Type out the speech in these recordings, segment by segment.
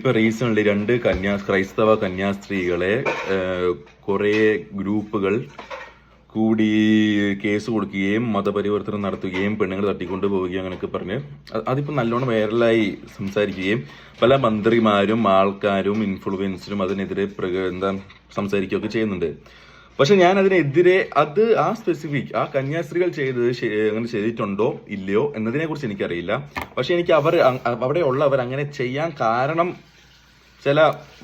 ഇപ്പൊ റീസെന്റ് രണ്ട് ക്രൈസ്തവ കന്യാസ്ത്രീകളെ കുറെ ഗ്രൂപ്പുകൾ കൂടി കേസ് കൊടുക്കുകയും മതപരിവർത്തനം നടത്തുകയും പെണ്ണുങ്ങൾ തട്ടിക്കൊണ്ട് പോവുകയും അങ്ങനെയൊക്കെ പറഞ്ഞ് അതിപ്പോ നല്ലോണം വൈറലായി സംസാരിക്കുകയും പല മന്ത്രിമാരും ആൾക്കാരും ഇൻഫ്ലുവൻസറും അതിനെതിരെ സംസാരിക്കുകയൊക്കെ ചെയ്യുന്നുണ്ട്. പക്ഷെ ഞാൻ അതിനെതിരെ ആ സ്പെസിഫിക് ആ കന്യാസ്ത്രീകൾ ചെയ്തത് അങ്ങനെ ചെയ്തിട്ടുണ്ടോ ഇല്ലയോ എന്നതിനെ കുറിച്ച് എനിക്കറിയില്ല. പക്ഷെ എനിക്ക് അവിടെ ഉള്ളവർ അങ്ങനെ ചെയ്യാൻ കാരണം ചില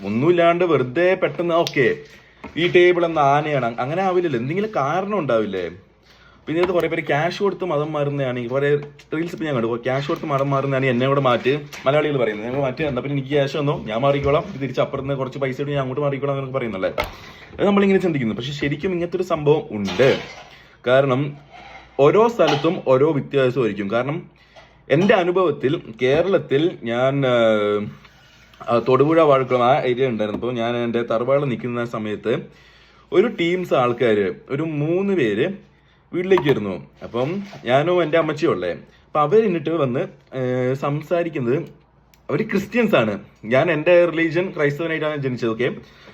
ഒന്നുമില്ലാണ്ട് വെറുതെ പെട്ടെന്ന് ഓക്കെ ഈ ടേബിൾ എന്ന ആനയാണ് അങ്ങനെ ആവില്ലല്ലോ, എന്തെങ്കിലും കാരണം ഉണ്ടാവില്ലേ? പിന്നെ ഇത് കുറെ പേര് ക്യാഷ് കൊടുത്ത് മതം മാറുന്നതാണെങ്കിൽ കുറെ റീൽസ് ഇപ്പം ഞാൻ കണ്ടു, ക്യാഷ് കൊടുത്ത് മതം മാറുന്നതാണ് എന്നെ കൂടെ മാറ്റി മലയാളികൾ പറയുന്നത്. ഞങ്ങൾ മാറ്റി എന്നാൽ പിന്നെ എനിക്ക് ക്യാഷ് വന്നോ ഞാൻ മാറിക്കോളാം, ഇത് തിരിച്ചപ്പുറത്ത് കുറച്ച് പൈസ ഇട്ട് ഞാൻ അങ്ങോട്ട് മാറിക്കോളാം എന്നൊക്കെ പറയുന്നല്ലേ. അത് നമ്മളിങ്ങനെ ചിന്തിക്കുന്നു. പക്ഷെ ശരിക്കും ഇങ്ങനത്തെ ഒരു സംഭവം ഉണ്ട്. കാരണം ഓരോ സ്ഥലത്തും ഓരോ വ്യത്യാസമായിരിക്കും. കാരണം എൻ്റെ അനുഭവത്തിൽ കേരളത്തിൽ ഞാൻ തൊടുപുഴ വാഴക്കുളം ആ ഏരിയ ഉണ്ടായിരുന്നു. അപ്പോൾ ഞാൻ എൻ്റെ തറവാട് നിൽക്കുന്ന സമയത്ത് ഒരു ടീംസ് ആൾക്കാർ ഒരു 3 പേര് വീട്ടിലേക്ക് വരുന്നു. അപ്പം ഞാനും എൻ്റെ അമ്മച്ചിയും ഉള്ളേ. അപ്പം അവർ എന്നിട്ട് വന്ന് സംസാരിക്കുന്നത് അവർ ക്രിസ്ത്യൻസ് ആണ്. ഞാൻ എൻ്റെ റിലീജിയൻ ക്രൈസ്തവനായിട്ടാണ് ജനിച്ചത്, ഓക്കെ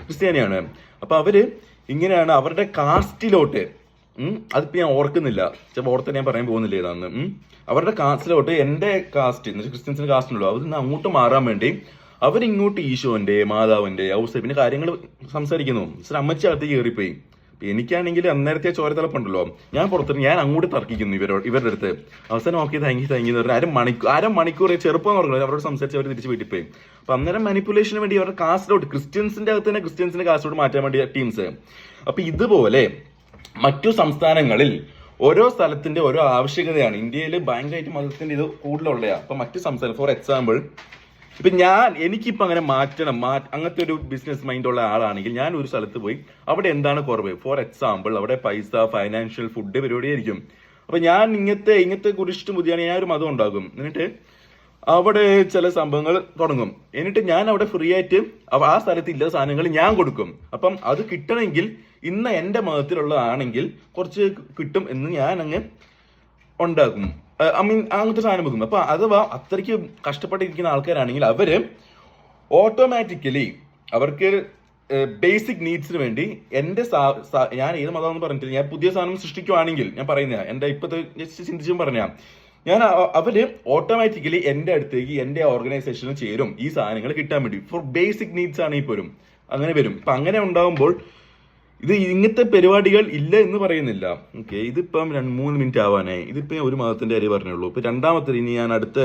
ക്രിസ്ത്യാനിയാണ്. അപ്പം അവര് ഇങ്ങനെയാണ് അവരുടെ കാസ്റ്റിലോട്ട് അതിപ്പോ ഞാൻ ഓർക്കുന്നില്ല, ചിലപ്പോൾ ഓർത്ത് ഞാൻ പറയാൻ പോകുന്നില്ല ഏതാന്ന്. അവരുടെ കാസ്റ്റിലോട്ട് എൻ്റെ കാസ്റ്റ് ക്രിസ്ത്യൻസിന്റെ കാസ്റ്റിനുള്ളൂ അതിൽ അങ്ങോട്ട് മാറാൻ വേണ്ടി അവരിങ്ങോട്ട് ഈശോന്റെ മാതാവിന്റെ ഔസേപ്പിന്റെ കാര്യങ്ങൾ സംസാരിക്കുന്നു. അമ്മച്ചി അകത്തേക്ക് കയറിപ്പോയി. എനിക്കാണെങ്കിൽ അന്നേരത്തെ ചോരത്തിളപ്പുണ്ടല്ലോ, ഞാൻ പുറത്തിറങ്ങി ഞാൻ അങ്ങോട്ട് തർക്കിക്കുന്നു ഇവരുടെ അടുത്ത്. അവസാനം ഓക്കെ താങ്ക് യു എന്ന് പറഞ്ഞാൽ അരമണിക്കൂർ ചെറുപ്പം പറഞ്ഞു അവരോട് സംസാരിച്ച് അവർ തിരിച്ച് വീട്ടിൽ പോയി. അപ്പൊ അന്നേരം മാനിപ്പുലേഷന് വേണ്ടി അവരുടെ കാസ്റ്റിലോട്ട് ക്രിസ്ത്യൻസിന്റെ അകത്ത് തന്നെ ക്രിസ്ത്യൻസിന്റെ കാസ്റ്റിലോട്ട് മാറ്റാൻ വേണ്ടി ടീംസ്. അപ്പൊ ഇതുപോലെ മറ്റു സംസ്ഥാനങ്ങളിൽ ഓരോ സ്ഥലത്തിന്റെ ഓരോ ആവശ്യകതയാണ്. ഇന്ത്യയിൽ ഭയങ്കരമായിട്ട് മതത്തിന്റെ ഇത് കൂടുതലുള്ളതാണ്. അപ്പൊ മറ്റു സംസ്ഥാനം ഫോർ എക്സാമ്പിൾ ഇപ്പൊ എനിക്കിപ്പോ അങ്ങനെ അങ്ങനത്തെ ഒരു ബിസിനസ് മൈൻഡ് ഉള്ള ആളാണെങ്കിൽ ഞാൻ ഒരു സ്ഥലത്ത് പോയി അവിടെ എന്താണ് കുറവ്, ഫോർ എക്സാമ്പിൾ അവിടെ പൈസ ഫൈനാൻഷ്യൽ ഫുഡ് പരിപാടിയായിരിക്കും. അപ്പൊ ഞാൻ ഇങ്ങനത്തെ കുറിച്ചിട്ട് പുതിയാണ് ഞാൻ ഒരു മതം ഉണ്ടാകും. എന്നിട്ട് അവിടെ ചില സംഭവങ്ങൾ തുടങ്ങും. എന്നിട്ട് ഞാൻ അവിടെ ഫ്രീ ആയിട്ട് ആ സ്ഥലത്ത് ഇല്ല സാധനങ്ങൾ ഞാൻ കൊടുക്കും. അപ്പം അത് കിട്ടണമെങ്കിൽ ഇന്ന് എന്റെ മതത്തിലുള്ളതാണെങ്കിൽ കുറച്ച് കിട്ടും എന്ന് ഞാൻ അങ്ങ് ഉണ്ടാക്കും. അങ്ങനത്തെ സാധനം വെക്കും. അപ്പൊ അഥവാ അത്രയ്ക്ക് കഷ്ടപ്പെട്ടിരിക്കുന്ന ആൾക്കാരാണെങ്കിൽ അവര് ഓട്ടോമാറ്റിക്കലി അവർക്ക് ബേസിക് നീഡ്സിന് വേണ്ടി ഞാൻ ഏത് മതം എന്ന് പറഞ്ഞിട്ടില്ല, ഞാൻ പുതിയ സാധനം സൃഷ്ടിക്കുവാണെങ്കിൽ ഞാൻ പറയുന്ന എന്റെ ഇപ്പത്തെ ചിന്തിച്ചും പറഞ്ഞ അവര് ഓട്ടോമാറ്റിക്കലി എന്റെ അടുത്തേക്ക് എന്റെ ഓർഗനൈസേഷനിൽ ചേരും ഈ സാധനങ്ങൾ കിട്ടാൻ വേണ്ടി. ഫോർ ബേസിക് നീഡ്സ് ആണ് ഈ പോരും അങ്ങനെ വരും. അപ്പൊ അങ്ങനെ ഉണ്ടാവുമ്പോൾ ഇത് ഇങ്ങനത്തെ പരിപാടികൾ ഇല്ല എന്ന് പറയുന്നില്ല. ഓക്കെ ഇതിപ്പം 3 മിനിറ്റ് ആവാനായി. ഇതിപ്പോ ഒരു മതത്തിന്റെ കാര്യം പറഞ്ഞുള്ളൂ. ഇപ്പൊ രണ്ടാമത്തെ ഇനി ഞാൻ അടുത്ത